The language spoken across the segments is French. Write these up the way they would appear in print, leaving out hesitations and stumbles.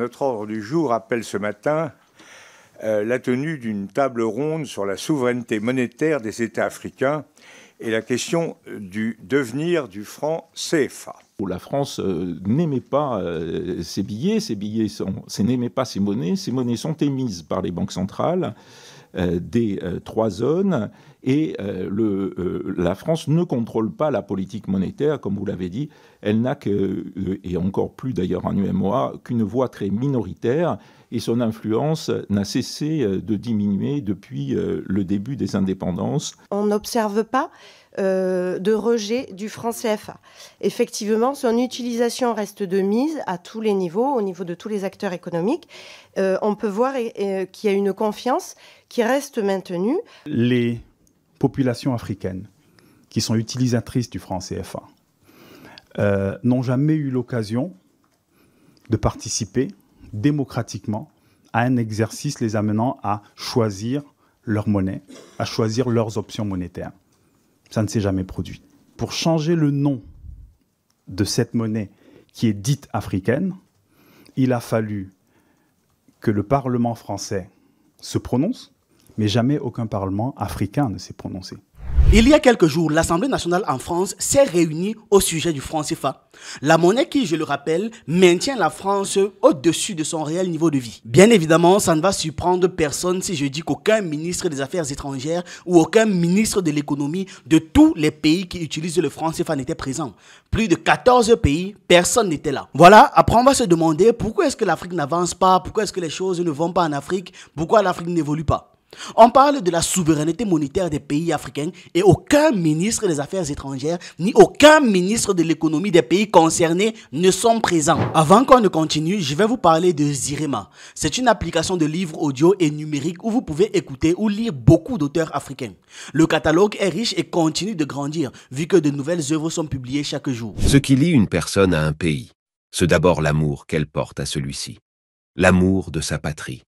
notre ordre du jour appelle ce matin la tenue d'une table ronde sur la souveraineté monétaire des États africains et la question du devenir du franc CFA. La France n'émet pas ses billets n'émet pas ses monnaies sont émises par les banques centrales des trois zones et la France ne contrôle pas la politique monétaire, comme vous l'avez dit. Elle n'a et encore plus d'ailleurs en UEMOA, qu'une voix très minoritaire et son influence n'a cessé de diminuer depuis le début des indépendances. On n'observe pas de rejet du franc CFA. Effectivement, son utilisation reste de mise à tous les niveaux, au niveau de tous les acteurs économiques. On peut voir qu'il y a une confiance qui reste maintenue. Les populations africaines qui sont utilisatrices du franc CFA n'ont jamais eu l'occasion de participer démocratiquement à un exercice les amenant à choisir leur monnaie, à choisir leurs options monétaires. Ça ne s'est jamais produit. Pour changer le nom de cette monnaie qui est dite africaine, il a fallu que le Parlement français se prononce, mais jamais aucun Parlement africain ne s'est prononcé. Il y a quelques jours, l'Assemblée nationale en France s'est réunie au sujet du franc CFA. La monnaie qui, je le rappelle, maintient la France au-dessus de son réel niveau de vie. Bien évidemment, ça ne va surprendre personne si je dis qu'aucun ministre des Affaires étrangères ou aucun ministre de l'économie de tous les pays qui utilisent le franc CFA n'était présent. Plus de 14 pays, personne n'était là. Voilà, après on va se demander pourquoi est-ce que l'Afrique n'avance pas, pourquoi est-ce que les choses ne vont pas en Afrique, pourquoi l'Afrique n'évolue pas. On parle de la souveraineté monétaire des pays africains et aucun ministre des Affaires étrangères ni aucun ministre de l'économie des pays concernés ne sont présents. Avant qu'on ne continue, je vais vous parler de Zirema. C'est une application de livres audio et numériques où vous pouvez écouter ou lire beaucoup d'auteurs africains. Le catalogue est riche et continue de grandir vu que de nouvelles œuvres sont publiées chaque jour. Ce qui lie une personne à un pays, c'est d'abord l'amour qu'elle porte à celui-ci. L'amour de sa patrie.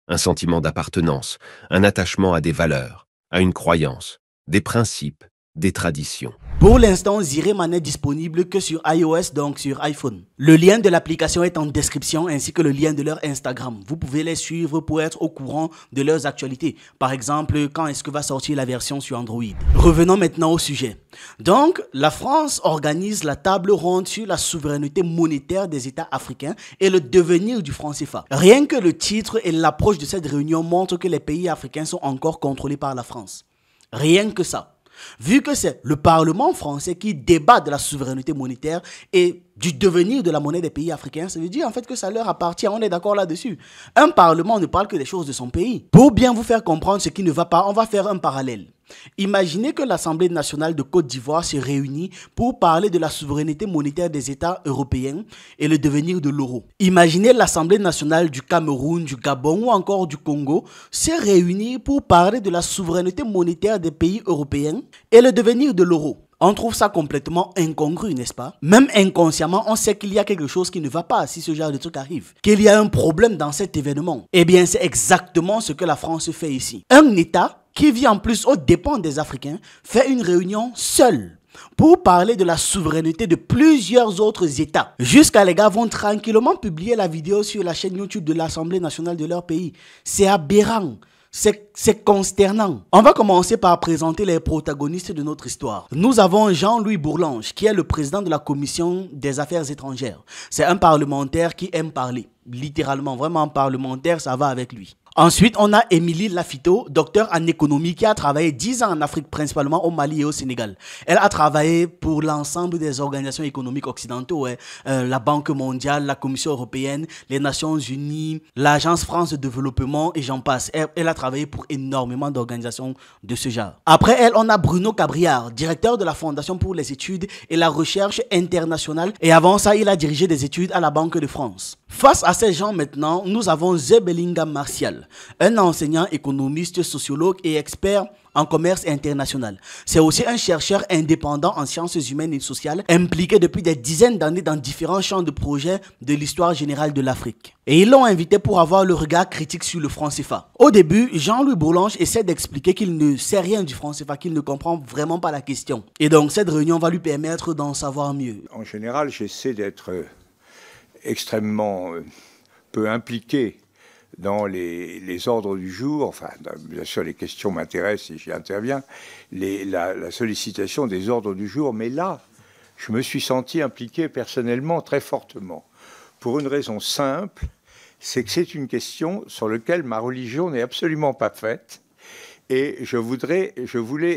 Un sentiment d'appartenance, un attachement à des valeurs, à une croyance, des principes, des traditions. Pour l'instant, Zirema n'est disponible que sur iOS, donc sur iPhone. Le lien de l'application est en description ainsi que le lien de leur Instagram. Vous pouvez les suivre pour être au courant de leurs actualités. Par exemple, quand est-ce que va sortir la version sur Android. Revenons maintenant au sujet. Donc, la France organise la table ronde sur la souveraineté monétaire des États africains et le devenir du franc CFA. Rien que le titre et l'approche de cette réunion montrent que les pays africains sont encore contrôlés par la France. Rien que ça. Vu que c'est le Parlement français qui débat de la souveraineté monétaire et du devenir de la monnaie des pays africains, ça veut dire en fait que ça leur appartient, on est d'accord là-dessus. Un Parlement ne parle que des choses de son pays. Pour bien vous faire comprendre ce qui ne va pas, on va faire un parallèle. Imaginez que l'Assemblée nationale de Côte d'Ivoire se réunit pour parler de la souveraineté monétaire des États européens et le devenir de l'euro. Imaginez l'Assemblée nationale du Cameroun, du Gabon ou encore du Congo se réunir pour parler de la souveraineté monétaire des pays européens et le devenir de l'euro. On trouve ça complètement incongru, n'est-ce pas? Même inconsciemment, on sait qu'il y a quelque chose qui ne va pas si ce genre de truc arrive. Qu'il y a un problème dans cet événement. Eh bien, c'est exactement ce que la France fait ici. Un État qui vit en plus aux dépens des Africains fait une réunion seule pour parler de la souveraineté de plusieurs autres États. Jusqu'à les gars vont tranquillement publier la vidéo sur la chaîne YouTube de l'Assemblée nationale de leur pays. C'est aberrant. C'est consternant. On va commencer par présenter les protagonistes de notre histoire. Nous avons Jean-Louis Bourlanges, qui est le président de la Commission des Affaires étrangères. C'est un parlementaire qui aime parler. Littéralement, vraiment parlementaire, ça va avec lui. Ensuite, on a Émilie Lafito, docteur en économie, qui a travaillé 10 ans en Afrique, principalement au Mali et au Sénégal. Elle a travaillé pour l'ensemble des organisations économiques occidentaux, la Banque mondiale, la Commission européenne, les Nations unies, l'Agence France de développement et j'en passe. Elle a travaillé pour énormément d'organisations de ce genre. Après elle, on a Bruno Cabriard, directeur de la Fondation pour les études et la recherche internationale. Et avant ça, il a dirigé des études à la Banque de France. Face à ces gens maintenant, nous avons Zebelinga Martial, un enseignant économiste, sociologue et expert en commerce international. C'est aussi un chercheur indépendant en sciences humaines et sociales, impliqué depuis des dizaines d'années dans différents champs de projets de l'histoire générale de l'Afrique. Et ils l'ont invité pour avoir le regard critique sur le franc CFA. Au début, Jean-Louis Bourlanges essaie d'expliquer qu'il ne sait rien du franc CFA, qu'il ne comprend vraiment pas la question. Et donc cette réunion va lui permettre d'en savoir mieux. En général, j'essaie d'être extrêmement peut impliquer dans les ordres du jour, enfin, bien sûr, les questions m'intéressent et j'y interviens, la sollicitation des ordres du jour, mais là, je me suis senti impliqué personnellement très fortement, pour une raison simple, c'est que c'est une question sur laquelle ma religion n'est absolument pas faite, et je voulais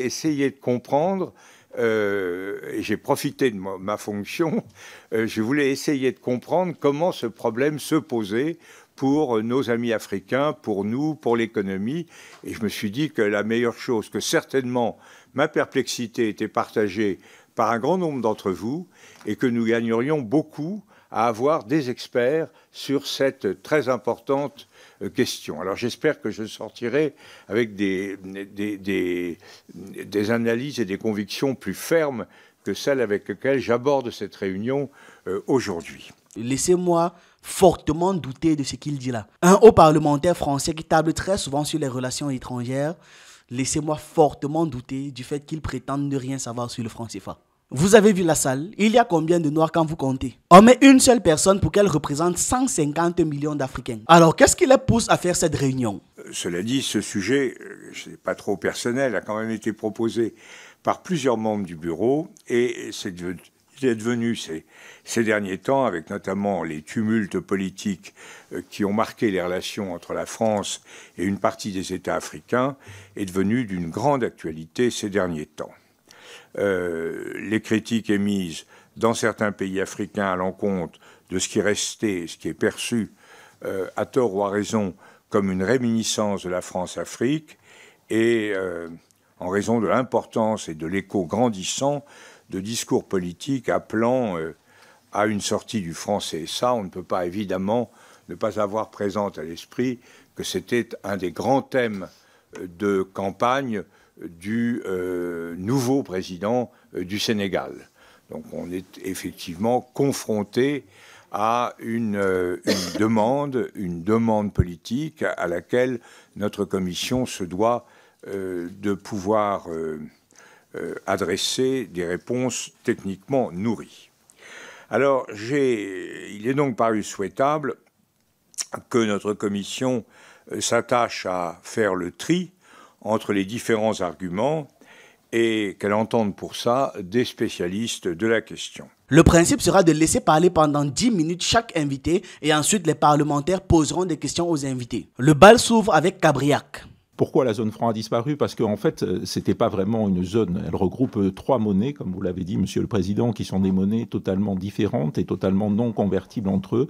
essayer de comprendre, et j'ai profité de ma fonction, je voulais essayer de comprendre comment ce problème se posait pour nos amis africains, pour nous, pour l'économie. Et je me suis dit que la meilleure chose, que certainement ma perplexité était partagée par un grand nombre d'entre vous, et que nous gagnerions beaucoup à avoir des experts sur cette très importante question. Alors j'espère que je sortirai avec des analyses et des convictions plus fermes que celles avec lesquelles j'aborde cette réunion aujourd'hui. Laissez-moi fortement douter de ce qu'il dit là. Un haut parlementaire français qui table très souvent sur les relations étrangères, laissez-moi fortement douter du fait qu'il prétende ne rien savoir sur le franc CFA. Vous avez vu la salle, il y a combien de Noirs quand vous comptez? On met une seule personne pour qu'elle représente 150 millions d'Africains. Alors qu'est-ce qui les pousse à faire cette réunion? Cela dit, ce sujet, c'est pas trop personnel, a quand même été proposé par plusieurs membres du bureau et il est devenu ces derniers temps, avec notamment les tumultes politiques qui ont marqué les relations entre la France et une partie des États africains, est devenu d'une grande actualité ces derniers temps. Les critiques émises dans certains pays africains à l'encontre de ce qui est resté, ce qui est perçu, à tort ou à raison, comme une réminiscence de la France-Afrique, et en raison de l'importance et de l'écho grandissant de discours politiques appelant à une sortie du franc CFA. On ne peut pas évidemment ne pas avoir présent à l'esprit que c'était un des grands thèmes de campagne du nouveau président du Sénégal. Donc on est effectivement confronté à une demande politique à laquelle notre commission se doit de pouvoir adresser des réponses techniquement nourries. Alors, il est donc paru souhaitable que notre commission s'attache à faire le tri entre les différents arguments et qu'elle entende pour ça des spécialistes de la question. Le principe sera de laisser parler pendant 10 minutes chaque invité et ensuite les parlementaires poseront des questions aux invités. Le bal s'ouvre avec Cabriac. Pourquoi la zone franc a disparu? Parce qu'en fait, ce n'était pas vraiment une zone. Elle regroupe 3 monnaies, comme vous l'avez dit, Monsieur le Président, qui sont des monnaies totalement différentes et totalement non convertibles entre eux.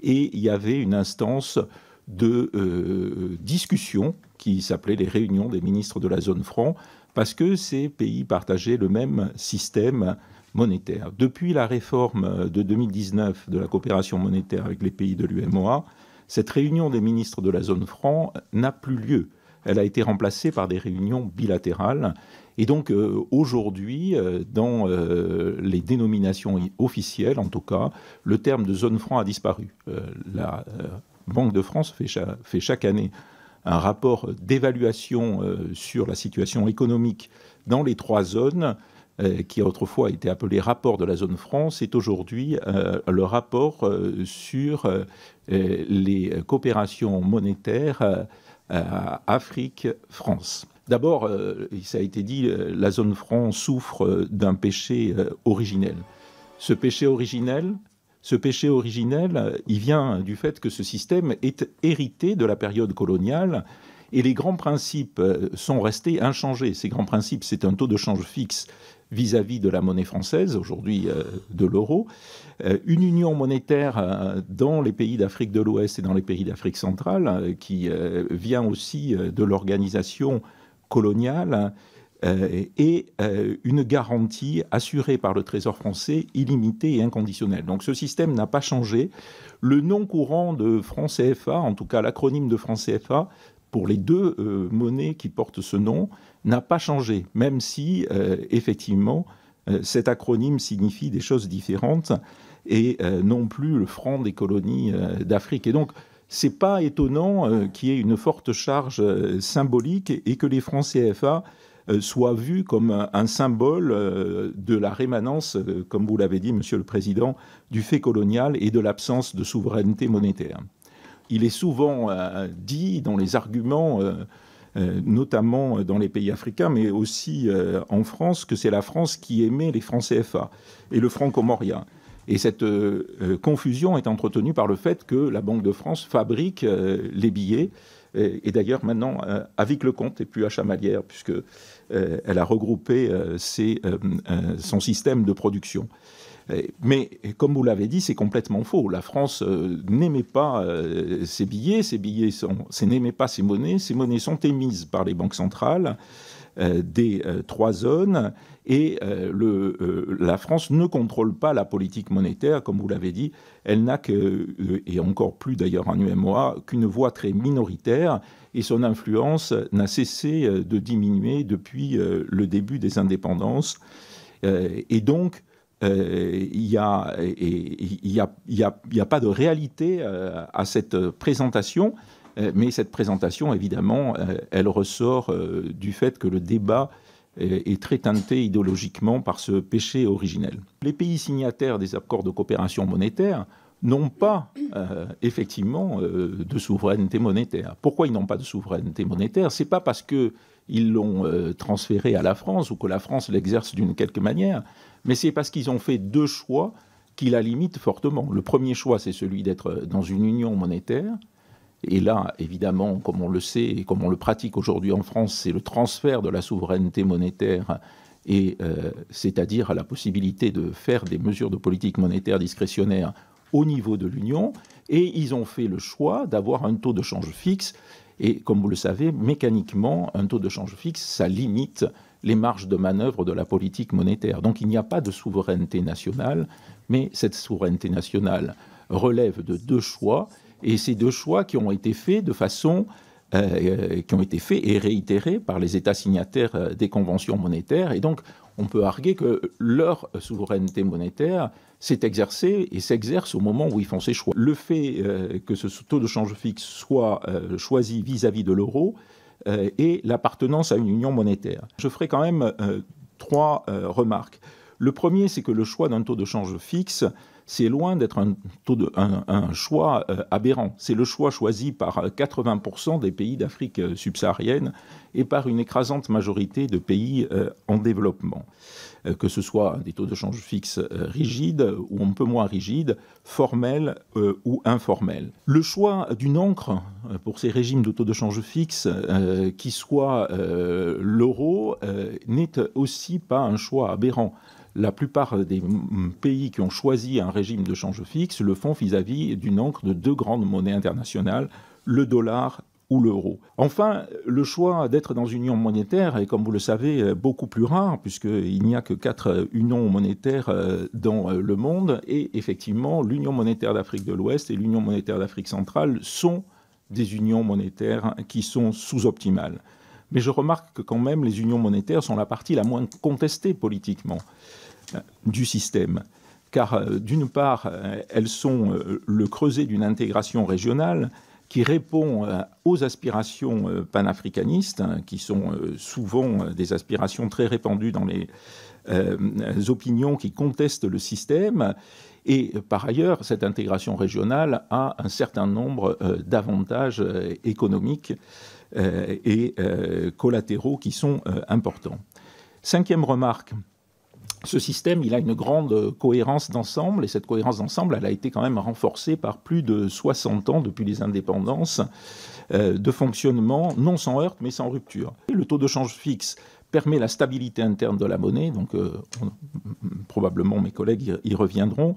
Et il y avait une instance de discussion qui s'appelait les réunions des ministres de la zone franc, parce que ces pays partageaient le même système monétaire. Depuis la réforme de 2019 de la coopération monétaire avec les pays de l'UMOA, cette réunion des ministres de la zone franc n'a plus lieu. Elle a été remplacée par des réunions bilatérales. Et donc, aujourd'hui, dans les dénominations officielles, en tout cas, le terme de zone franc a disparu. La Banque de France fait chaque année un rapport d'évaluation sur la situation économique dans les 3 zones, qui autrefois été appelé rapport de la zone franc. C'est aujourd'hui le rapport sur les coopérations monétaires Afrique-France. D'abord, ça a été dit, la zone franc souffre d'un péché originel. Ce péché originel, il vient du fait que ce système est hérité de la période coloniale et les grands principes sont restés inchangés. Ces grands principes, c'est un taux de change fixe vis-à-vis de la monnaie française, aujourd'hui de l'euro, une union monétaire dans les pays d'Afrique de l'Ouest et dans les pays d'Afrique centrale qui vient aussi de l'organisation coloniale et une garantie assurée par le Trésor français illimitée et inconditionnelle. Donc ce système n'a pas changé. Le nom courant de franc CFA, en tout cas l'acronyme de franc CFA, pour les 2 monnaies qui portent ce nom, n'a pas changé, même si, effectivement, cet acronyme signifie des choses différentes et non plus le franc des colonies d'Afrique. Et donc, ce n'est pas étonnant qu'il y ait une forte charge symbolique et que les francs CFA soient vus comme un symbole de la rémanence, comme vous l'avez dit, Monsieur le Président, du fait colonial et de l'absence de souveraineté monétaire. il est souvent dit dans les arguments, notamment dans les pays africains, mais aussi en France, que c'est la France qui émet les francs CFA et le franc comorien. Et cette confusion est entretenue par le fait que la Banque de France fabrique les billets, et d'ailleurs maintenant avec le compte et plus à Chamalières, puisqu'elle a regroupé son système de production. Mais comme vous l'avez dit, c'est complètement faux. La France n'émet pas ses billets, n'émet pas ses monnaies sont émises par les banques centrales des trois zones, et la France ne contrôle pas la politique monétaire, comme vous l'avez dit. Elle n'a et encore plus d'ailleurs en UEMOA, qu'une voix très minoritaire, et son influence n'a cessé de diminuer depuis le début des indépendances. Et donc, il n'y a pas de réalité à cette présentation, mais cette présentation, évidemment, elle ressort du fait que le débat est très teinté idéologiquement par ce péché originel. Les pays signataires des accords de coopération monétaire n'ont pas effectivement de souveraineté monétaire. Pourquoi ils n'ont pas de souveraineté monétaire? Ce n'est pas parce qu'ils l'ont transféré à la France ou que la France l'exerce d'une quelque manière, mais c'est parce qu'ils ont fait deux choix qui la limitent fortement. Le premier choix, c'est celui d'être dans une union monétaire. Et là, évidemment, comme on le sait et comme on le pratique aujourd'hui en France, c'est le transfert de la souveraineté monétaire, et c'est-à-dire la possibilité de faire des mesures de politique monétaire discrétionnaire au niveau de l'Union. Et ils ont fait le choix d'avoir un taux de change fixe. Et comme vous le savez, mécaniquement, un taux de change fixe, ça limite les marges de manœuvre de la politique monétaire. Donc il n'y a pas de souveraineté nationale, mais cette souveraineté nationale relève de deux choix. Et ces deux choix qui ont été faits de façon, qui ont été faits et réitérés par les États signataires des conventions monétaires. Et donc, on peut arguer que leur souveraineté monétaire s'est exercée et s'exerce au moment où ils font ces choix. Le fait que ce taux de change fixe soit choisi vis-à-vis de l'euro et l'appartenance à une union monétaire. Je ferai quand même trois remarques. Le premier, c'est que le choix d'un taux de change fixe, c'est loin d'être un choix aberrant. C'est le choix choisi par 80% des pays d'Afrique subsaharienne et par une écrasante majorité de pays en développement. Que ce soit des taux de change fixes rigides ou un peu moins rigides, formels ou informels. Le choix d'une encre pour ces régimes de taux de change fixe qui soit l'euro n'est aussi pas un choix aberrant. La plupart des pays qui ont choisi un régime de change fixe le font vis-à-vis d'une encre de deux grandes monnaies internationales, le dollar ou l'euro. Enfin, le choix d'être dans une union monétaire est, comme vous le savez, beaucoup plus rare, puisqu'il n'y a que 4 unions monétaires dans le monde, et effectivement, l'Union monétaire d'Afrique de l'Ouest et l'Union monétaire d'Afrique centrale sont des unions monétaires qui sont sous-optimales. Mais je remarque que quand même, les unions monétaires sont la partie la moins contestée politiquement du système. Car d'une part, elles sont le creuset d'une intégration régionale qui répond aux aspirations panafricanistes, qui sont souvent des aspirations très répandues dans les opinions qui contestent le système. Et par ailleurs, cette intégration régionale a un certain nombre d'avantages économiques et collatéraux qui sont importants. Cinquième remarque, ce système, il a une grande cohérence d'ensemble, et cette cohérence d'ensemble, elle a été quand même renforcée par plus de 60 ans depuis les indépendances de fonctionnement, non sans heurts, mais sans rupture. Et le taux de change fixe permet la stabilité interne de la monnaie, donc probablement mes collègues y reviendront.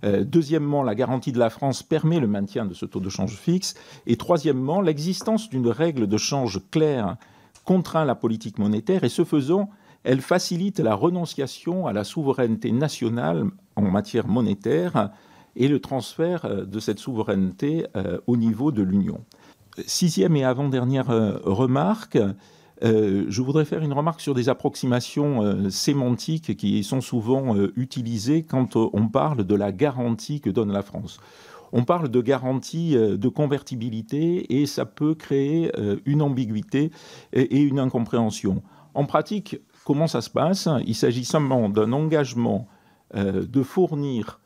Deuxièmement, la garantie de la France permet le maintien de ce taux de change fixe. Et troisièmement, l'existence d'une règle de change claire contraint la politique monétaire, et ce faisant, elle facilite la renonciation à la souveraineté nationale en matière monétaire et le transfert de cette souveraineté au niveau de l'Union. Sixième et avant-dernière remarque, je voudrais faire une remarque sur des approximations sémantiques qui sont souvent utilisées quand on parle de la garantie que donne la France. On parle de garantie de convertibilité et ça peut créer une ambiguïté et une incompréhension. En pratique, comment ça se passe? Il s'agit seulement d'un engagement de fournir,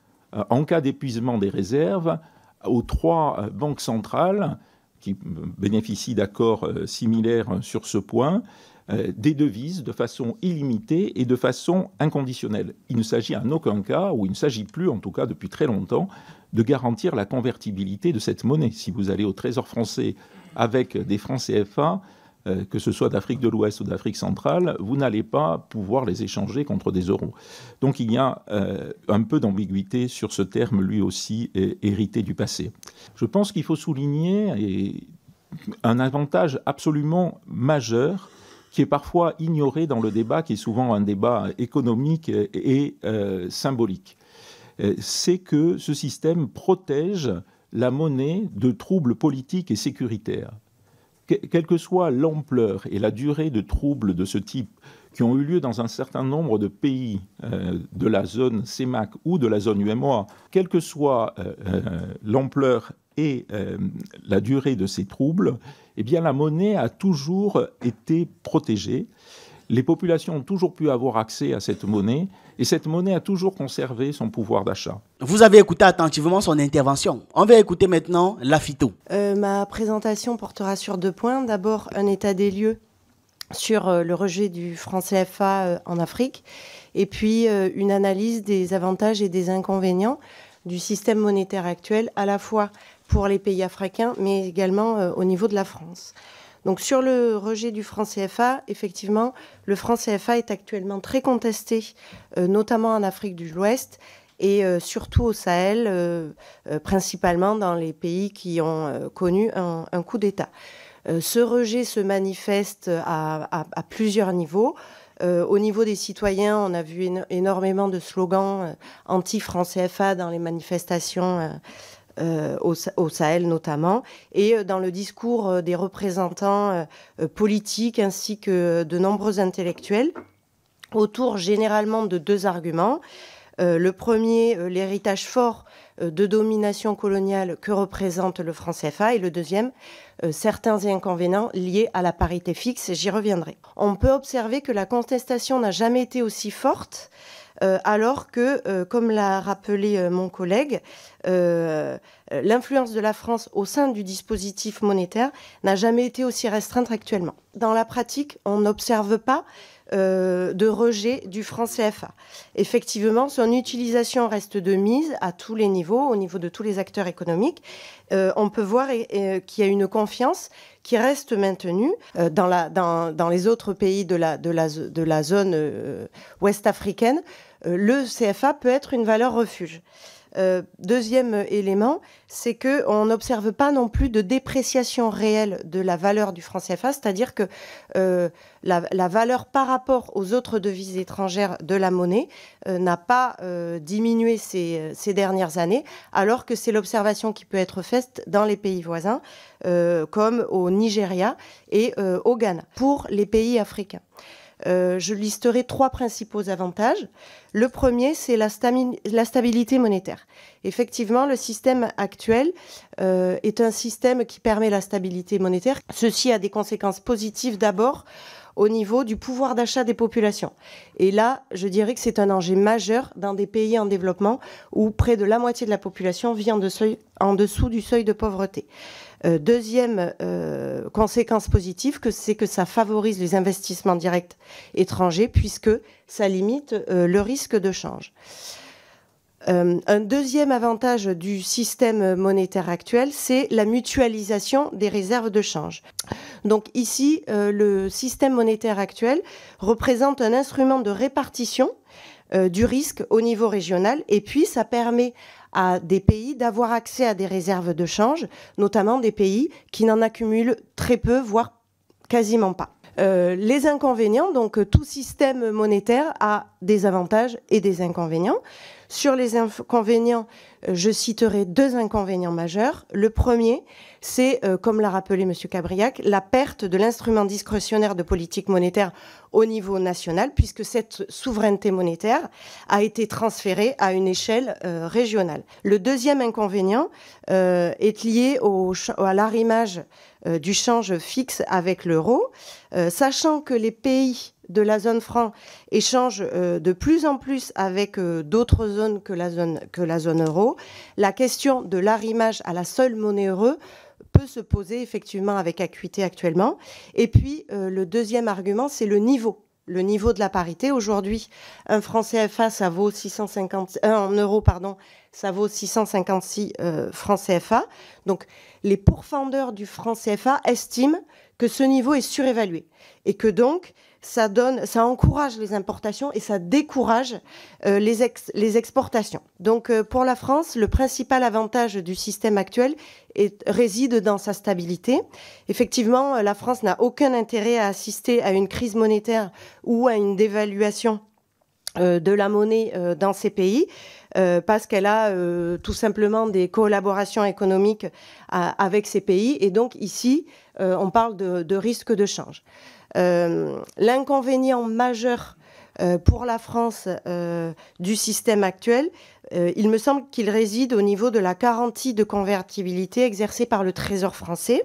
en cas d'épuisement des réserves, aux 3 banques centrales qui bénéficient d'accords similaires sur ce point, des devises de façon illimitée et de façon inconditionnelle. Il ne s'agit en aucun cas, ou il ne s'agit plus en tout cas depuis très longtemps, de garantir la convertibilité de cette monnaie. Si vous allez au Trésor français avec des francs CFA, que ce soit d'Afrique de l'Ouest ou d'Afrique centrale, vous n'allez pas pouvoir les échanger contre des euros. Donc il y a un peu d'ambiguïté sur ce terme, lui aussi hérité du passé. Je pense qu'il faut souligner un avantage absolument majeur qui est parfois ignoré dans le débat, qui est souvent un débat économique et symbolique. C'est que ce système protège la monnaie de troubles politiques et sécuritaires. Quelle que soit l'ampleur et la durée de troubles de ce type qui ont eu lieu dans un certain nombre de pays de la zone CEMAC ou de la zone UEMOA, quelle que soit l'ampleur et la durée de ces troubles, eh bien la monnaie a toujours été protégée. Les populations ont toujours pu avoir accès à cette monnaie et cette monnaie a toujours conservé son pouvoir d'achat. Vous avez écouté attentivement son intervention. On va écouter maintenant Lafito. Ma présentation portera sur 2 points. D'abord, un état des lieux sur le rejet du franc CFA en Afrique et puis une analyse des avantages et des inconvénients du système monétaire actuel, à la fois pour les pays africains, mais également au niveau de la France. Donc sur le rejet du franc CFA, effectivement, le franc CFA est actuellement très contesté, notamment en Afrique de l'Ouest et surtout au Sahel, principalement dans les pays qui ont connu un coup d'État. Ce rejet se manifeste à plusieurs niveaux. Au niveau des citoyens, on a vu énormément de slogans anti-franc CFA dans les manifestations au Sahel notamment, et dans le discours des représentants politiques ainsi que de nombreux intellectuels, autour généralement de 2 arguments. Le premier, l'héritage fort de domination coloniale que représente le franc CFA, et le deuxième, certains inconvénients liés à la parité fixe, j'y reviendrai. On peut observer que la contestation n'a jamais été aussi forte, alors que, comme l'a rappelé mon collègue, l'influence de la France au sein du dispositif monétaire n'a jamais été aussi restreinte actuellement. Dans la pratique, on n'observe pas de rejet du franc CFA. Effectivement, son utilisation reste de mise à tous les niveaux, au niveau de tous les acteurs économiques. On peut voir qu'il y a une confiance qui reste maintenue dans les autres pays de la zone ouest africaine. Le CFA peut être une valeur refuge. Deuxième élément, c'est qu'on n'observe pas non plus de dépréciation réelle de la valeur du franc CFA, c'est-à-dire que la valeur par rapport aux autres devises étrangères de la monnaie n'a pas diminué ces dernières années, alors que c'est l'observation qui peut être faite dans les pays voisins, comme au Nigeria et au Ghana, pour les pays africains. Je listerai 3 principaux avantages. Le premier, c'est la stabilité monétaire. Effectivement, le système actuel est un système qui permet la stabilité monétaire. Ceci a des conséquences positives d'abord au niveau du pouvoir d'achat des populations. Et là, je dirais que c'est un enjeu majeur dans des pays en développement où près de la moitié de la population vit en dessous du seuil de pauvreté. Deuxième conséquence positive, c'est que ça favorise les investissements directs étrangers puisque ça limite le risque de change. Un deuxième avantage du système monétaire actuel, c'est la mutualisation des réserves de change. Donc ici, le système monétaire actuel représente un instrument de répartition du risque au niveau régional et puis ça permet à des pays d'avoir accès à des réserves de change, notamment des pays qui n'en accumulent très peu, voire quasiment pas. Les inconvénients, donc tout système monétaire a des avantages et des inconvénients. Sur les inconvénients, je citerai 2 inconvénients majeurs. Le premier, c'est, comme l'a rappelé M. Cabriac, la perte de l'instrument discrétionnaire de politique monétaire au niveau national, puisque cette souveraineté monétaire a été transférée à une échelle régionale. Le deuxième inconvénient est lié à l'arrimage du change fixe avec l'euro, sachant que les pays de la zone franc échangent de plus en plus avec d'autres zones que la zone euro. niveau. La question de l'arrimage à la seule monnaie euro peut se poser effectivement avec acuité actuellement. Et puis, le deuxième argument, c'est le niveau de la parité. Aujourd'hui, un franc CFA, ça vaut 1 euro, ça vaut 656 francs CFA. Donc, les pourfendeurs du franc CFA estiment que ce niveau est surévalué et que donc, ça encourage les importations et ça décourage les exportations. Donc, pour la France, le principal avantage du système actuel réside dans sa stabilité. Effectivement, la France n'a aucun intérêt à assister à une crise monétaire ou à une dévaluation de la monnaie dans ces pays, parce qu'elle a tout simplement des collaborations économiques avec ces pays. Et donc, ici, on parle de risque de change. L'inconvénient majeur pour la France du système actuel, il me semble qu'il réside au niveau de la garantie de convertibilité exercée par le Trésor français.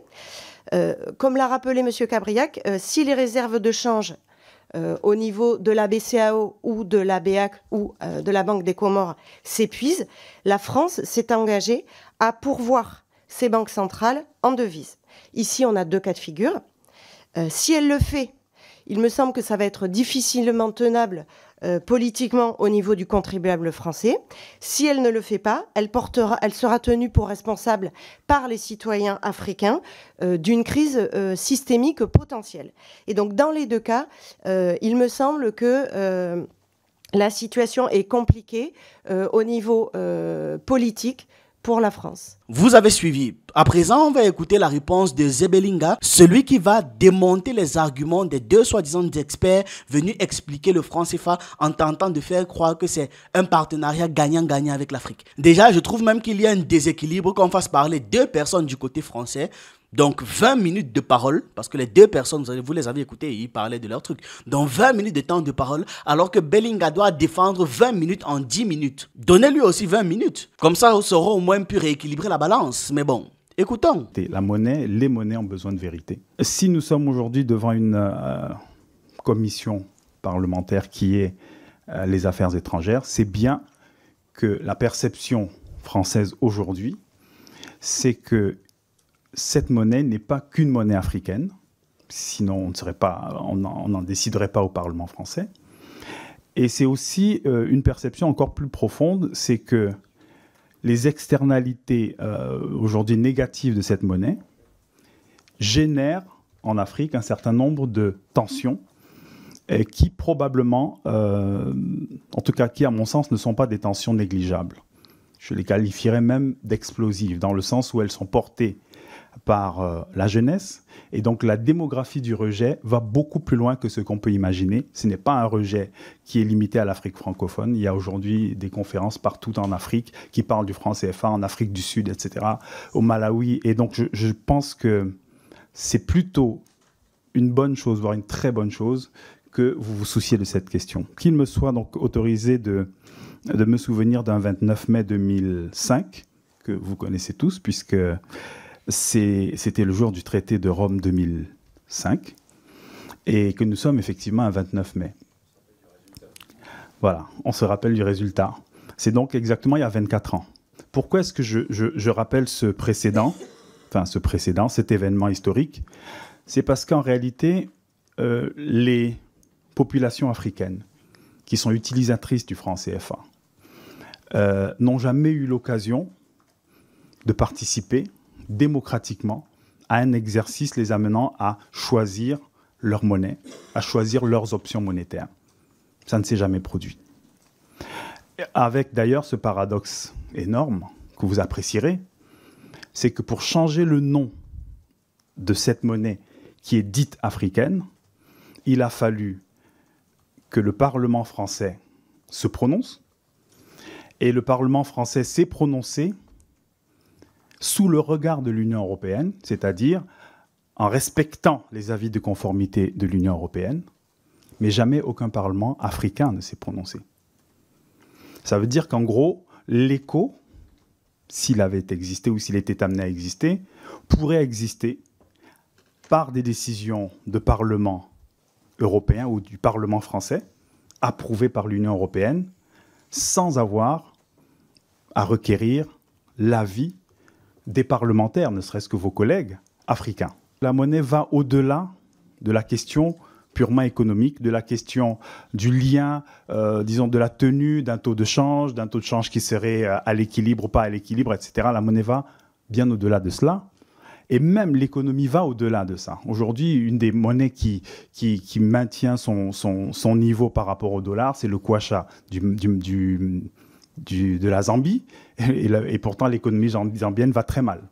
Comme l'a rappelé M. Cabriac, si les réserves de change au niveau de la BCAO ou de la BEAC ou de la Banque des Comores s'épuisent, la France s'est engagée à pourvoir ses banques centrales en devises. Ici, on a deux cas de figure. Si elle le fait, il me semble que ça va être difficilement tenable politiquement au niveau du contribuable français. Si elle ne le fait pas, elle sera tenue pour responsable par les citoyens africains d'une crise systémique potentielle. Et donc, dans les deux cas, il me semble que la situation est compliquée au niveau politique pour la France. Vous avez suivi. À présent, on va écouter la réponse de Zebelinga, celui qui va démonter les arguments des deux soi-disant experts venus expliquer le franc CFA en tentant de faire croire que c'est un partenariat gagnant-gagnant avec l'Afrique. Déjà, je trouve même qu'il y a un déséquilibre qu'on fasse parler deux personnes du côté français. Donc 20 minutes de parole, parce que les deux personnes, vous les avez écoutées, ils parlaient de leur truc. Donc 20 minutes de temps de parole, alors que Belinga doit défendre 20 minutes en 10 minutes. Donnez-lui aussi 20 minutes. Comme ça, on saura au moins pu rééquilibrer la balance. Mais bon, écoutons. La monnaie, les monnaies ont besoin de vérité. Si nous sommes aujourd'hui devant une commission parlementaire qui est les affaires étrangères, c'est bien que la perception française aujourd'hui, c'est que cette monnaie n'est pas qu'une monnaie africaine, sinon on n'en déciderait pas au Parlement français. Et c'est aussi une perception encore plus profonde, c'est que les externalités aujourd'hui négatives de cette monnaie génèrent en Afrique un certain nombre de tensions qui probablement, en tout cas qui à mon sens, ne sont pas des tensions négligeables. Je les qualifierais même d'explosives, dans le sens où elles sont portées par la jeunesse. Et donc la démographie du rejet va beaucoup plus loin que ce qu'on peut imaginer. Ce n'est pas un rejet qui est limité à l'Afrique francophone. Il y a aujourd'hui des conférences partout en Afrique qui parlent du franc CFA, en Afrique du Sud, etc., au Malawi. Et donc je pense que c'est plutôt une bonne chose, voire une très bonne chose, que vous vous souciez de cette question. Qu'il me soit donc autorisé de me souvenir d'un 29 mai 2005, que vous connaissez tous, puisque c'était le jour du traité de Rome 2005 et que nous sommes effectivement un 29 mai. Voilà, on se rappelle du résultat. C'est donc exactement il y a 24 ans. Pourquoi est-ce que je rappelle cet événement historique? C'est parce qu'en réalité, les populations africaines qui sont utilisatrices du franc CFA n'ont jamais eu l'occasion de participer démocratiquement à un exercice les amenant à choisir leur monnaie, à choisir leurs options monétaires. Ça ne s'est jamais produit. Avec d'ailleurs ce paradoxe énorme que vous apprécierez, c'est que pour changer le nom de cette monnaie qui est dite africaine, il a fallu que le Parlement français se prononce, et le Parlement français s'est prononcé sous le regard de l'Union européenne, c'est-à-dire en respectant les avis de conformité de l'Union européenne, mais jamais aucun Parlement africain ne s'est prononcé. Ça veut dire qu'en gros, l'écho, s'il avait existé ou s'il était amené à exister, pourrait exister par des décisions de Parlement européen ou du Parlement français, approuvées par l'Union européenne, sans avoir à requérir l'avis des parlementaires, ne serait-ce que vos collègues africains. La monnaie va au-delà de la question purement économique, de la question du lien, disons, de la tenue d'un taux de change qui serait à l'équilibre ou pas à l'équilibre, etc. La monnaie va bien au-delà de cela. Et même l'économie va au-delà de ça. Aujourd'hui, une des monnaies qui maintient son niveau par rapport au dollar, c'est le kwacha de la Zambie. Et pourtant, l'économie zambienne va très mal.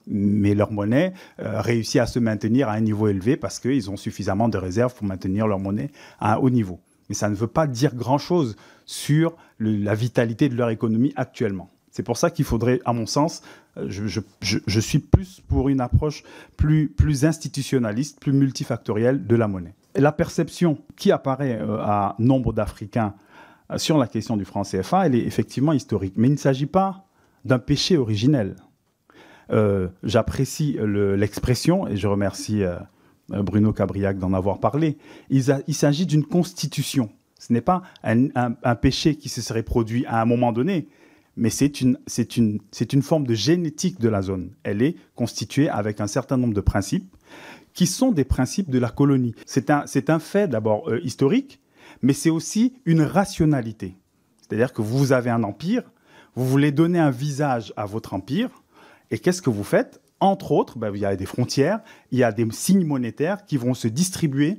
Mais leur monnaie réussit à se maintenir à un niveau élevé parce qu'ils ont suffisamment de réserves pour maintenir leur monnaie à un haut niveau. Mais ça ne veut pas dire grand-chose sur la vitalité de leur économie actuellement. C'est pour ça qu'il faudrait, à mon sens, je suis plus pour une approche plus institutionnaliste, plus multifactorielle de la monnaie. Et la perception qui apparaît à nombre d'Africains sur la question du franc CFA, elle est effectivement historique. Mais il ne s'agit pas d'un péché originel. J'apprécie l'expression, et je remercie Bruno Cabriac d'en avoir parlé. Il s'agit d'une constitution. Ce n'est pas un péché qui se serait produit à un moment donné, mais c'est une forme de génétique de la zone. Elle est constituée avec un certain nombre de principes qui sont des principes de la colonie. C'est un fait d'abord historique, mais c'est aussi une rationalité. C'est-à-dire que vous avez un empire, vous voulez donner un visage à votre empire, et qu'est-ce que vous faites ? Entre autres, il y a des frontières, il y a des signes monétaires qui vont se distribuer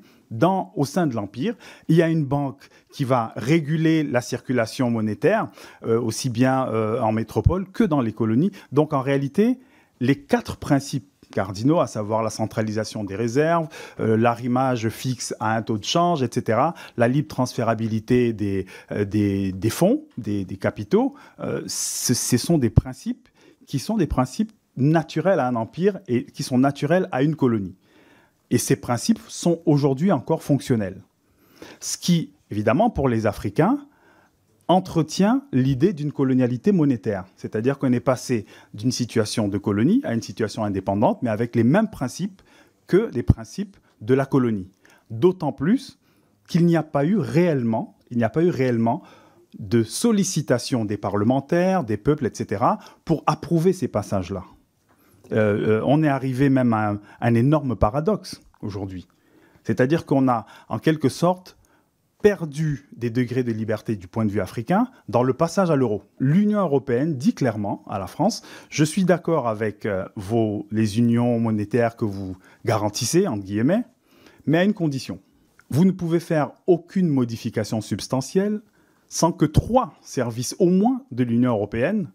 au sein de l'Empire. Il y a une banque qui va réguler la circulation monétaire, aussi bien en métropole que dans les colonies. Donc en réalité, les 4 principes cardinaux, à savoir la centralisation des réserves, l'arrimage fixe à un taux de change, etc., la libre transférabilité des fonds, des capitaux, ce sont des principes qui sont des principes naturels à un empire et qui sont naturels à une colonie. Et ces principes sont aujourd'hui encore fonctionnels. Ce qui, évidemment, pour les Africains, entretient l'idée d'une colonialité monétaire. C'est-à-dire qu'on est passé d'une situation de colonie à une situation indépendante, mais avec les mêmes principes que les principes de la colonie. D'autant plus qu'il n'y a pas eu réellement de sollicitation des parlementaires, des peuples, etc., pour approuver ces passages-là. On est arrivé même à un énorme paradoxe aujourd'hui. C'est-à-dire qu'on a, en quelque sorte, perdu des degrés de liberté du point de vue africain dans le passage à l'euro. L'Union européenne dit clairement à la France « Je suis d'accord avec les unions monétaires que vous garantissez, entre guillemets, mais à une condition. Vous ne pouvez faire aucune modification substantielle sans que 3 services au moins de l'Union européenne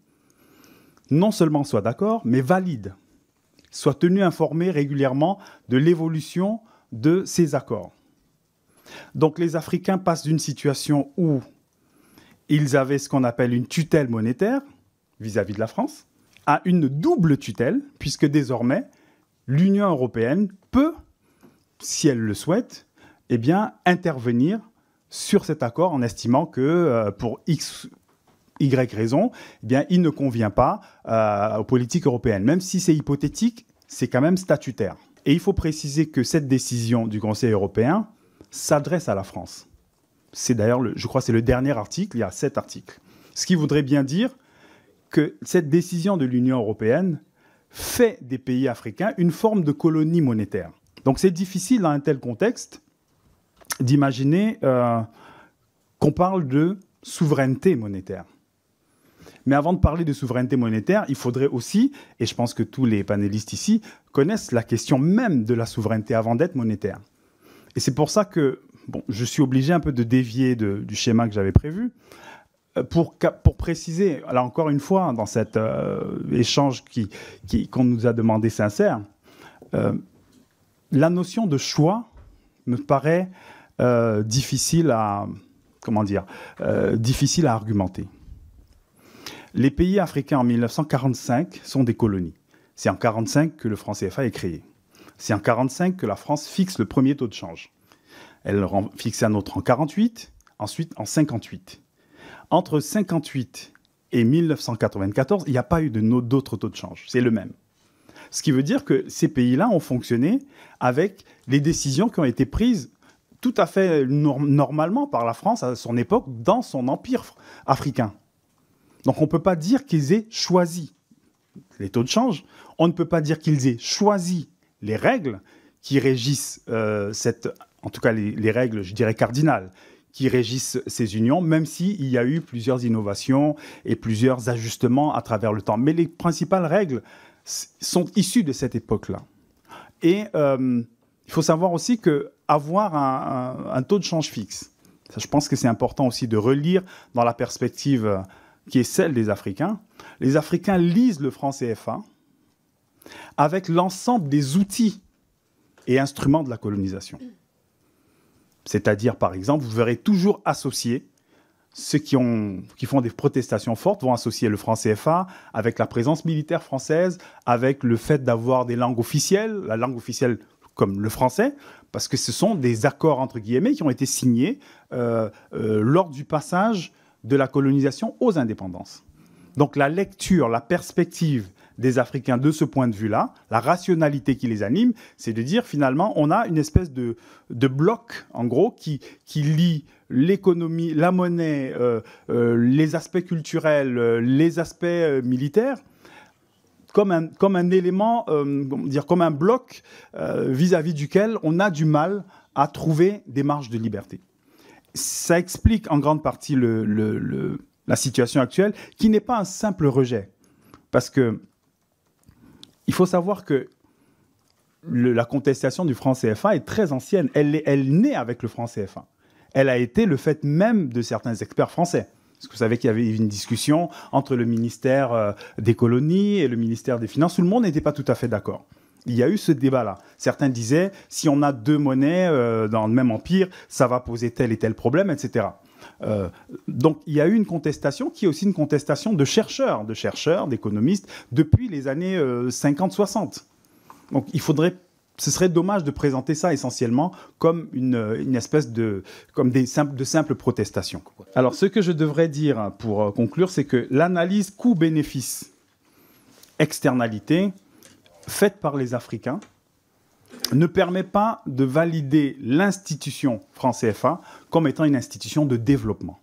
non seulement soient d'accord, mais valident, soient tenus informés régulièrement de l'évolution de ces accords. » Donc les Africains passent d'une situation où ils avaient ce qu'on appelle une tutelle monétaire vis-à-vis de la France à une double tutelle, puisque désormais l'Union européenne peut, si elle le souhaite, intervenir sur cet accord en estimant que pour X, Y raison, il ne convient pas aux politiques européennes. Même si c'est hypothétique, c'est quand même statutaire. Et il faut préciser que cette décision du Conseil européen s'adresse à la France. C'est d'ailleurs, je crois, c'est le dernier article, il y a 7 articles. Ce qui voudrait bien dire que cette décision de l'Union européenne fait des pays africains une forme de colonie monétaire. Donc c'est difficile dans un tel contexte d'imaginer qu'on parle de souveraineté monétaire. Mais avant de parler de souveraineté monétaire, il faudrait aussi, et je pense que tous les panélistes ici connaissent la question même de la souveraineté avant d'être monétaire. Et c'est pour ça que je suis obligé un peu de dévier du schéma que j'avais prévu pour préciser, là encore une fois, dans cet échange qu'on nous a demandé sincère, la notion de choix me paraît difficile à argumenter. Les pays africains en 1945 sont des colonies. C'est en 1945 que le franc CFA est créé. C'est en 1945 que la France fixe le premier taux de change. Elle fixe un autre en 1948, ensuite en 1958. Entre 1958 et 1994, il n'y a pas eu d'autres taux de change. C'est le même. Ce qui veut dire que ces pays-là ont fonctionné avec les décisions qui ont été prises tout à fait normalement par la France à son époque dans son empire africain. Donc on ne peut pas dire qu'ils aient choisi les taux de change, on ne peut pas dire qu'ils aient choisi les règles qui régissent en tout cas les règles, je dirais, cardinales, qui régissent ces unions, même s'il y a eu plusieurs innovations et plusieurs ajustements à travers le temps. Mais les principales règles sont issues de cette époque-là. Et il faut savoir aussi qu'avoir un taux de change fixe, ça, je pense que c'est important aussi de relire dans la perspective qui est celle des Africains. Les Africains lisent le franc CFA avec l'ensemble des outils et instruments de la colonisation. C'est-à-dire, par exemple, vous verrez toujours associer ceux qui font des protestations fortes vont associer le franc CFA avec la présence militaire française, avec le fait d'avoir des langues officielles, la langue officielle comme le français, parce que ce sont des accords, entre guillemets, qui ont été signés lors du passage de la colonisation aux indépendances. Donc la lecture, la perspective des Africains de ce point de vue-là, la rationalité qui les anime, c'est de dire finalement on a une espèce de bloc, en gros, qui lie l'économie, la monnaie, les aspects culturels, les aspects militaires, comme un élément, comme un bloc vis-à-vis duquel on a du mal à trouver des marges de liberté. Ça explique en grande partie la situation actuelle, qui n'est pas un simple rejet. Parce que il faut savoir que la contestation du franc CFA est très ancienne. Elle naît avec le franc CFA. Elle a été le fait même de certains experts français. Parce que vous savez qu'il y avait une discussion entre le ministère des colonies et le ministère des Finances. Tout le monde n'était pas tout à fait d'accord. Il y a eu ce débat-là. Certains disaient, si on a deux monnaies dans le même empire, ça va poser tel et tel problème, etc. Donc il y a eu une contestation qui est aussi une contestation de chercheurs, d'économistes, depuis les années 50-60. Donc ce serait dommage de présenter ça essentiellement comme une espèce de simples protestations. Alors ce que je devrais dire pour conclure, c'est que l'analyse coût-bénéfice, externalité, faite par les Africains, ne permet pas de valider l'institution franc CFA comme étant une institution de développement.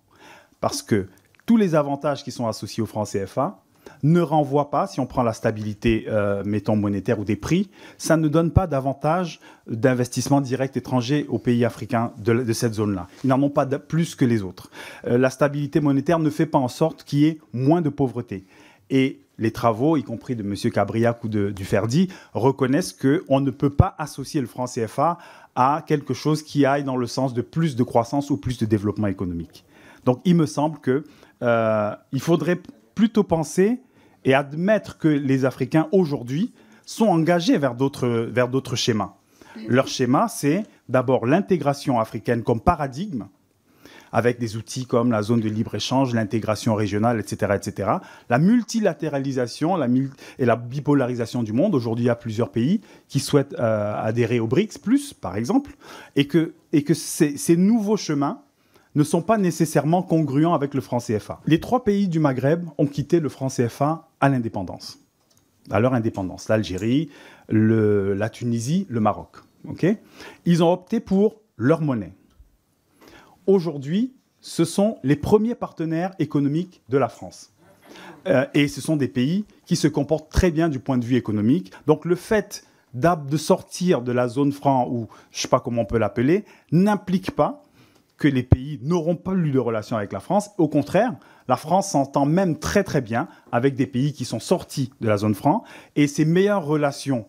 Parce que tous les avantages qui sont associés au franc CFA ne renvoient pas, si on prend la stabilité, mettons, monétaire ou des prix, ça ne donne pas davantage d'investissement direct étranger aux pays africains de cette zone-là. Ils n'en ont pas plus que les autres. La stabilité monétaire ne fait pas en sorte qu'il y ait moins de pauvreté. Et les travaux, y compris de M. Cabriac ou du Ferdi, reconnaissent qu'on ne peut pas associer le franc CFA à quelque chose qui aille dans le sens de plus de croissance ou plus de développement économique. Donc il me semble qu'il faudrait plutôt penser et admettre que les Africains aujourd'hui sont engagés vers d'autres schémas. Leur schéma, c'est d'abord l'intégration africaine comme paradigme, avec des outils comme la zone de libre-échange, l'intégration régionale, etc., etc. La multilatéralisation et la bipolarisation du monde. Aujourd'hui, il y a plusieurs pays qui souhaitent adhérer au BRICS+, par exemple, et que ces nouveaux chemins ne sont pas nécessairement congruents avec le franc CFA. Les 3 pays du Maghreb ont quitté le franc CFA à l'indépendance, à leur indépendance. L'Algérie, la Tunisie, le Maroc. Okay ? Ils ont opté pour leur monnaie. Aujourd'hui, ce sont les premiers partenaires économiques de la France. Et ce sont des pays qui se comportent très bien du point de vue économique. Donc le fait de sortir de la zone franc, ou je ne sais pas comment on peut l'appeler, n'implique pas que les pays n'auront pas eu de relations avec la France. Au contraire, la France s'entend même très très bien avec des pays qui sont sortis de la zone franc. Et ses meilleures relations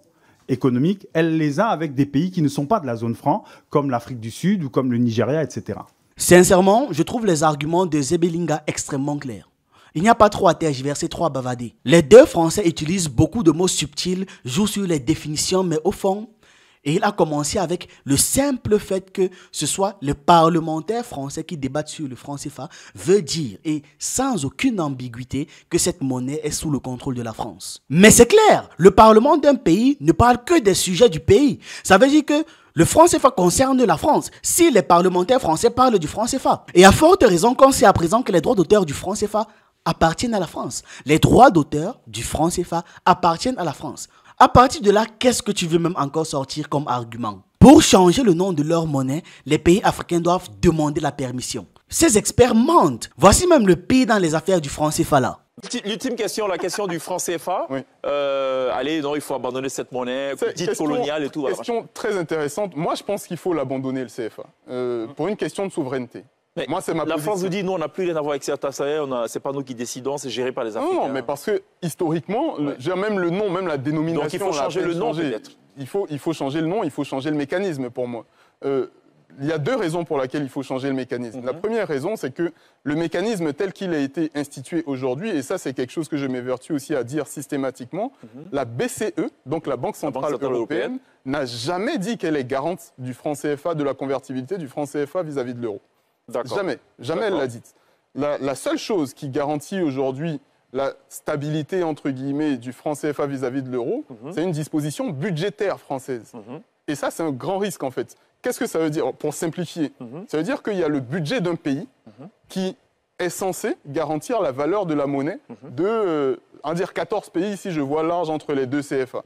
économiques, elle les a avec des pays qui ne sont pas de la zone franc, comme l'Afrique du Sud ou comme le Nigeria, etc. Sincèrement, je trouve les arguments de Zebelinga extrêmement clairs. Il n'y a pas trop à tergiverser, trop à bavader. Les deux Français utilisent beaucoup de mots subtils, jouent sur les définitions, mais au fond, et il a commencé avec le simple fait que ce soit les parlementaires français qui débattent sur le franc CFA veut dire, et sans aucune ambiguïté, que cette monnaie est sous le contrôle de la France. Mais c'est clair, le parlement d'un pays ne parle que des sujets du pays. Ça veut dire que le franc CFA concerne la France, si les parlementaires français parlent du franc CFA. Et à forte raison qu'on sait à présent que les droits d'auteur du franc CFA appartiennent à la France. Les droits d'auteur du franc CFA appartiennent à la France. À partir de là, qu'est-ce que tu veux même encore sortir comme argument? Pour changer le nom de leur monnaie, les pays africains doivent demander la permission. Ces experts mentent. Voici même le pays dans les affaires du franc CFA là. L'ultime question, la question du franc CFA. Oui. Allez, non, il faut abandonner cette monnaie dite coloniale et tout. Question très intéressante. Moi, je pense qu'il faut l'abandonner, le CFA, pour une question de souveraineté. Mais moi, c'est ma la position. France nous dit, nous, on n'a plus rien à voir avec certains salaires, c'est pas nous qui décidons, c'est géré par les Africains. Non, mais parce que, historiquement, même le nom, même la dénomination... Donc il faut changer le nom, peut-être. Il faut changer le nom, il faut changer le mécanisme, pour moi. Il y a deux raisons pour lesquelles il faut changer le mécanisme. La première raison, c'est que le mécanisme tel qu'il a été institué aujourd'hui, et ça c'est quelque chose que je m'évertue aussi à dire systématiquement, la BCE, donc la Banque Centrale Européenne, n'a jamais dit qu'elle est garante du franc CFA, de la convertibilité du franc CFA vis-à-vis de l'euro. Jamais elle l'a dit. La seule chose qui garantit aujourd'hui la stabilité, entre guillemets, du franc CFA vis-à-vis de l'euro, c'est une disposition budgétaire française. Et ça, c'est un grand risque, en fait. Qu'est-ce que ça veut dire, pour simplifier? Ça veut dire qu'il y a le budget d'un pays qui est censé garantir la valeur de la monnaie de, on va dire, 14 pays, si je vois large entre les deux CFA.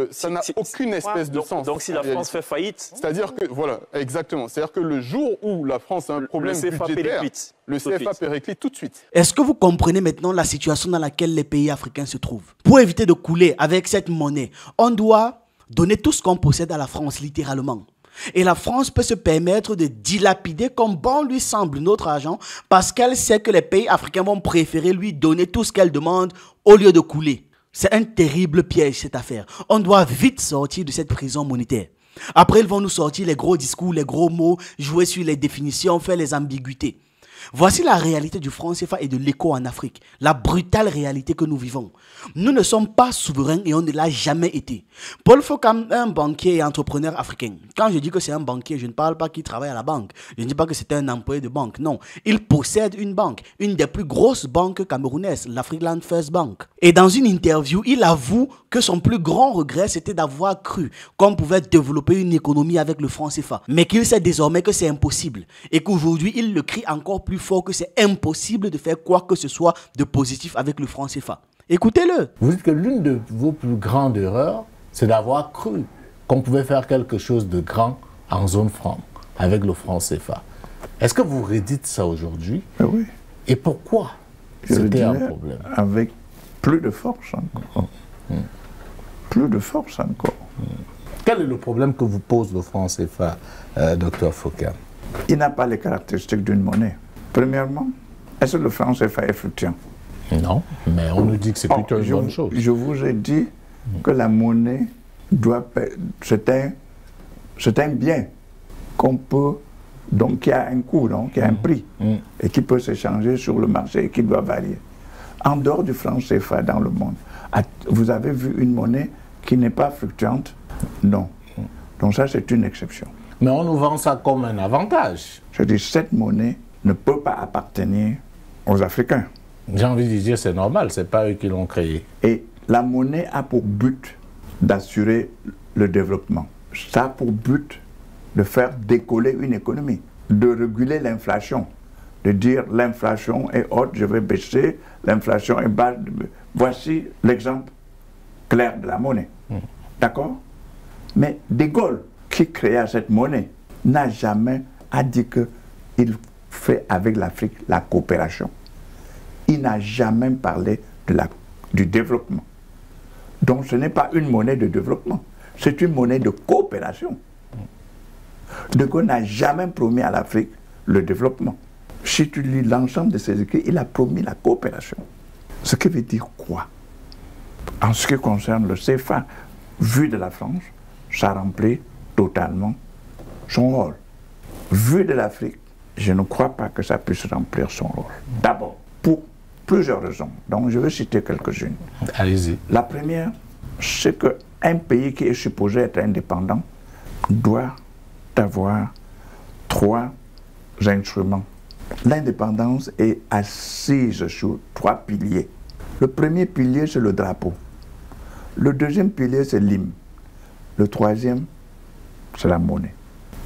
Ça n'a aucune espèce de sens. Donc si la France fait faillite... C'est-à-dire que, voilà, exactement. C'est-à-dire que le jour où la France a un problème budgétaire, le CFA périclite tout de suite. Est-ce que vous comprenez maintenant la situation dans laquelle les pays africains se trouvent? Pour éviter de couler avec cette monnaie, on doit donner tout ce qu'on possède à la France, littéralement. Et la France peut se permettre de dilapider comme bon lui semble notre argent parce qu'elle sait que les pays africains vont préférer lui donner tout ce qu'elle demande au lieu de couler. C'est un terrible piège cette affaire. On doit vite sortir de cette prison monétaire. Après, ils vont nous sortir les gros discours, les gros mots, jouer sur les définitions, faire les ambiguïtés. Voici la réalité du franc CFA et de l'éco en Afrique. La brutale réalité que nous vivons. Nous ne sommes pas souverains et on ne l'a jamais été. Paul Fokam est un banquier et entrepreneur africain. Quand je dis que c'est un banquier, je ne parle pas qu'il travaille à la banque. Je ne dis pas que c'est un employé de banque. Non, il possède une banque. Une des plus grosses banques camerounaises, l'African First Bank. Et dans une interview, il avoue que son plus grand regret, c'était d'avoir cru qu'on pouvait développer une économie avec le franc CFA. Mais qu'il sait désormais que c'est impossible. Et qu'aujourd'hui, il le crie encore plus fort que c'est impossible de faire quoi que ce soit de positif avec le franc CFA. Écoutez-le. Vous dites que l'une de vos plus grandes erreurs, c'est d'avoir cru qu'on pouvait faire quelque chose de grand en zone franc, avec le franc CFA. Est-ce que vous redites ça aujourd'hui? Oui. Et pourquoi c'était un problème? Avec plus de force encore. Plus de force encore. Quel est le problème que vous pose le franc CFA, Dr Fokam? Il n'a pas les caractéristiques d'une monnaie. Premièrement, est-ce que le franc CFA est fluctuant? Non, mais on nous dit que c'est plutôt une bonne chose. Je vous ai dit que la monnaie doit... C'est un bien qu'on peut... Donc, qui a un coût, donc, qui a un prix, et qui peut s'échanger sur le marché et qui doit varier. En dehors du franc CFA dans le monde, vous avez vu une monnaie qui n'est pas fluctuante? Non. Donc ça, c'est une exception. Mais on nous vend ça comme un avantage. Je dis, cette monnaie ne peut pas appartenir aux Africains. J'ai envie de dire, c'est normal, c'est pas eux qui l'ont créée. Et la monnaie a pour but d'assurer le développement. Ça a pour but de faire décoller une économie, de réguler l'inflation, de dire l'inflation est haute, je vais baisser, l'inflation est basse. Voici l'exemple clair de la monnaie. D'accord? Mais De Gaulle, qui créa cette monnaie, n'a jamais dit qu'il fait avec l'Afrique la coopération. Il n'a jamais parlé du développement. Donc ce n'est pas une monnaie de développement, c'est une monnaie de coopération. De Gaulle n'a jamais promis à l'Afrique le développement. Si tu lis l'ensemble de ses écrits, il a promis la coopération. Ce qui veut dire quoi? En ce qui concerne le CFA, vu de la France, ça remplit totalement son rôle. Vu de l'Afrique, je ne crois pas que ça puisse remplir son rôle. D'abord, pour plusieurs raisons. Donc je vais citer quelques-unes. Allez-y. La première, c'est qu'un pays qui est supposé être indépendant doit avoir 3 instruments. L'indépendance est assise sur 3 piliers. Le premier pilier, c'est le drapeau. Le deuxième pilier, c'est l'hymne. Le troisième, c'est la monnaie.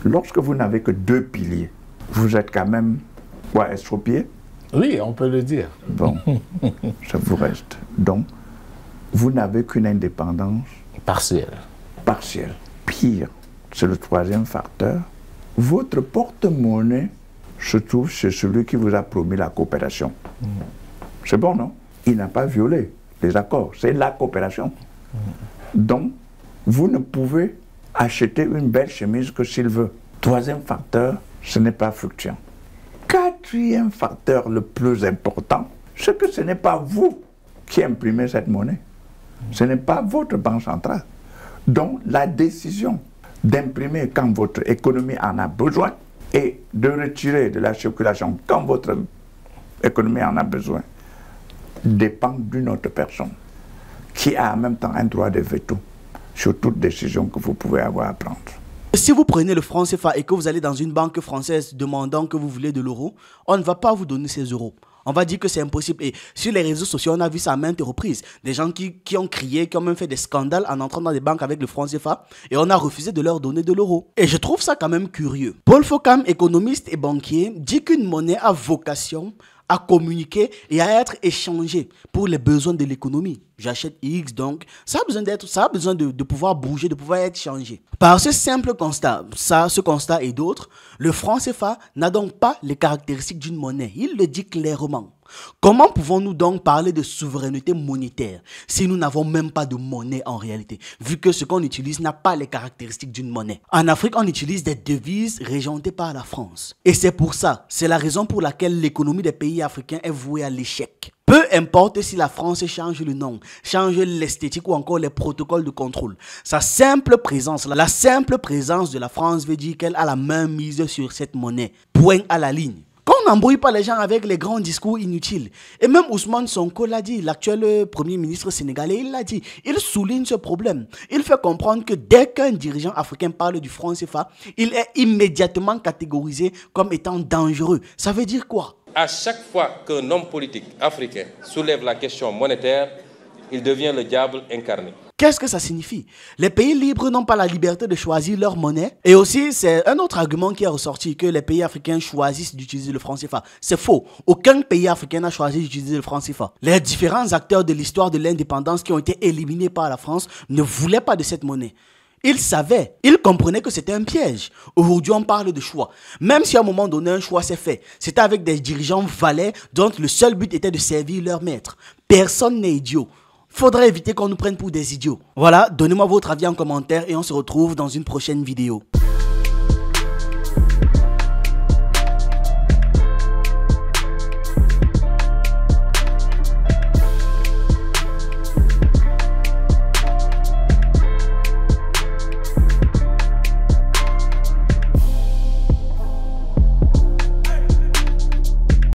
Lorsque vous n'avez que 2 piliers, vous êtes quand même, quoi, estropié? Oui, on peut le dire. Bon, ça vous reste. Donc, vous n'avez qu'une indépendance partielle. Partielle. Pire, c'est le troisième facteur. Votre porte-monnaie se trouve chez celui qui vous a promis la coopération. C'est bon, non? il n'a pas violé les accords. C'est la coopération. Donc, vous ne pouvez acheter une belle chemise que s'il veut. Troisième facteur, ce n'est pas fluctuant. Quatrième facteur le plus important, c'est que ce n'est pas vous qui imprimez cette monnaie. Ce n'est pas votre banque centrale. Donc, la décision d'imprimer quand votre économie en a besoin et de retirer de la circulation quand votre économie en a besoin dépend d'une autre personne qui a en même temps un droit de veto sur toute décision que vous pouvez avoir à prendre. Si vous prenez le franc CFA et que vous allez dans une banque française demandant que vous voulez de l'euro, on ne va pas vous donner ces euros. On va dire que c'est impossible. Et sur les réseaux sociaux, on a vu ça à maintes reprises. Des gens qui ont crié, qui ont même fait des scandales en entrant dans des banques avec le franc CFA et on a refusé de leur donner de l'euro. Et je trouve ça quand même curieux. Paul Fokam, économiste et banquier, dit qu'une monnaie a vocation à communiquer et à être échangée pour les besoins de l'économie. J'achète X, donc ça a besoin de pouvoir bouger, de pouvoir être changé. Par ce simple constat, ce constat et d'autres, le franc CFA n'a donc pas les caractéristiques d'une monnaie. Il le dit clairement. Comment pouvons-nous donc parler de souveraineté monétaire si nous n'avons même pas de monnaie en réalité, vu que ce qu'on utilise n'a pas les caractéristiques d'une monnaie? En Afrique, on utilise des devises régentées par la France. Et c'est pour ça, c'est la raison pour laquelle l'économie des pays africains est vouée à l'échec. Peu importe si la France change le nom, change l'esthétique ou encore les protocoles de contrôle. Sa simple présence, la simple présence de la France veut dire qu'elle a la main mise sur cette monnaie. Point à la ligne. Qu'on n'embrouille pas les gens avec les grands discours inutiles. Et même Ousmane Sonko l'a dit, l'actuel premier ministre sénégalais, il l'a dit. Il souligne ce problème. Il fait comprendre que dès qu'un dirigeant africain parle du franc CFA, il est immédiatement catégorisé comme étant dangereux. Ça veut dire quoi? À chaque fois qu'un homme politique africain soulève la question monétaire, il devient le diable incarné. Qu'est-ce que ça signifie? Les pays libres n'ont pas la liberté de choisir leur monnaie. Et aussi, c'est un autre argument qui est ressorti, que les pays africains choisissent d'utiliser le franc CFA. C'est faux. Aucun pays africain n'a choisi d'utiliser le franc CFA. Les différents acteurs de l'histoire de l'indépendance qui ont été éliminés par la France ne voulaient pas de cette monnaie. Ils savaient, ils comprenaient que c'était un piège. Aujourd'hui, on parle de choix. Même si à un moment donné, un choix s'est fait, c'était avec des dirigeants valets dont le seul but était de servir leur maître. Personne n'est idiot. Faudrait éviter qu'on nous prenne pour des idiots. Voilà, donnez-moi votre avis en commentaire et on se retrouve dans une prochaine vidéo.